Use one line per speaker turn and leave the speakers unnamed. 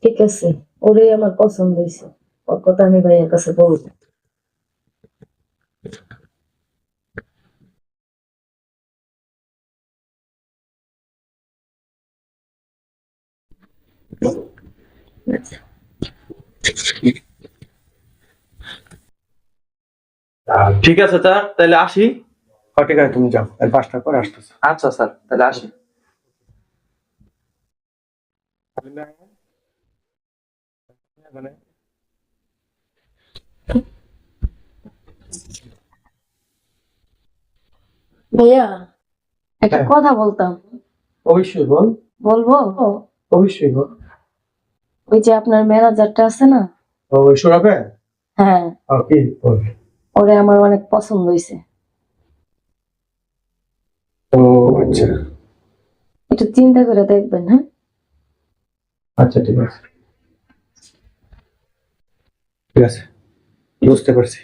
ঠিক আছে, ওরে আমার পছন্দ হয়েছে, ওর কথা আমি ভাইয়ের কাছে বলবো।
ঠিক আছে স্যার, তাহলে আসি।
ঠিক আছে, তুমি যাও, 5টার পরে আসতেছো।
আচ্ছা স্যার, তাহলে আসি।
ভাইয়া, একটা
হ্যাঁ।
কথা বলতাম।
অবশ্যই বল।
বলবো?
অবশ্যই বল।
ওই যে আপনার ম্যানেজারটা আছে না?
ওই শোনাবে?
হ্যাঁ,
কি বল?
ওরে আমার অনেক পছন্দ হয়েছে।
ও আচ্ছা।
একটু চিন্তা করে দেখবেন, হ্যাঁ?
আচ্ছা ঠিক আছে, ঠিক আছে, বুঝতে পারছি।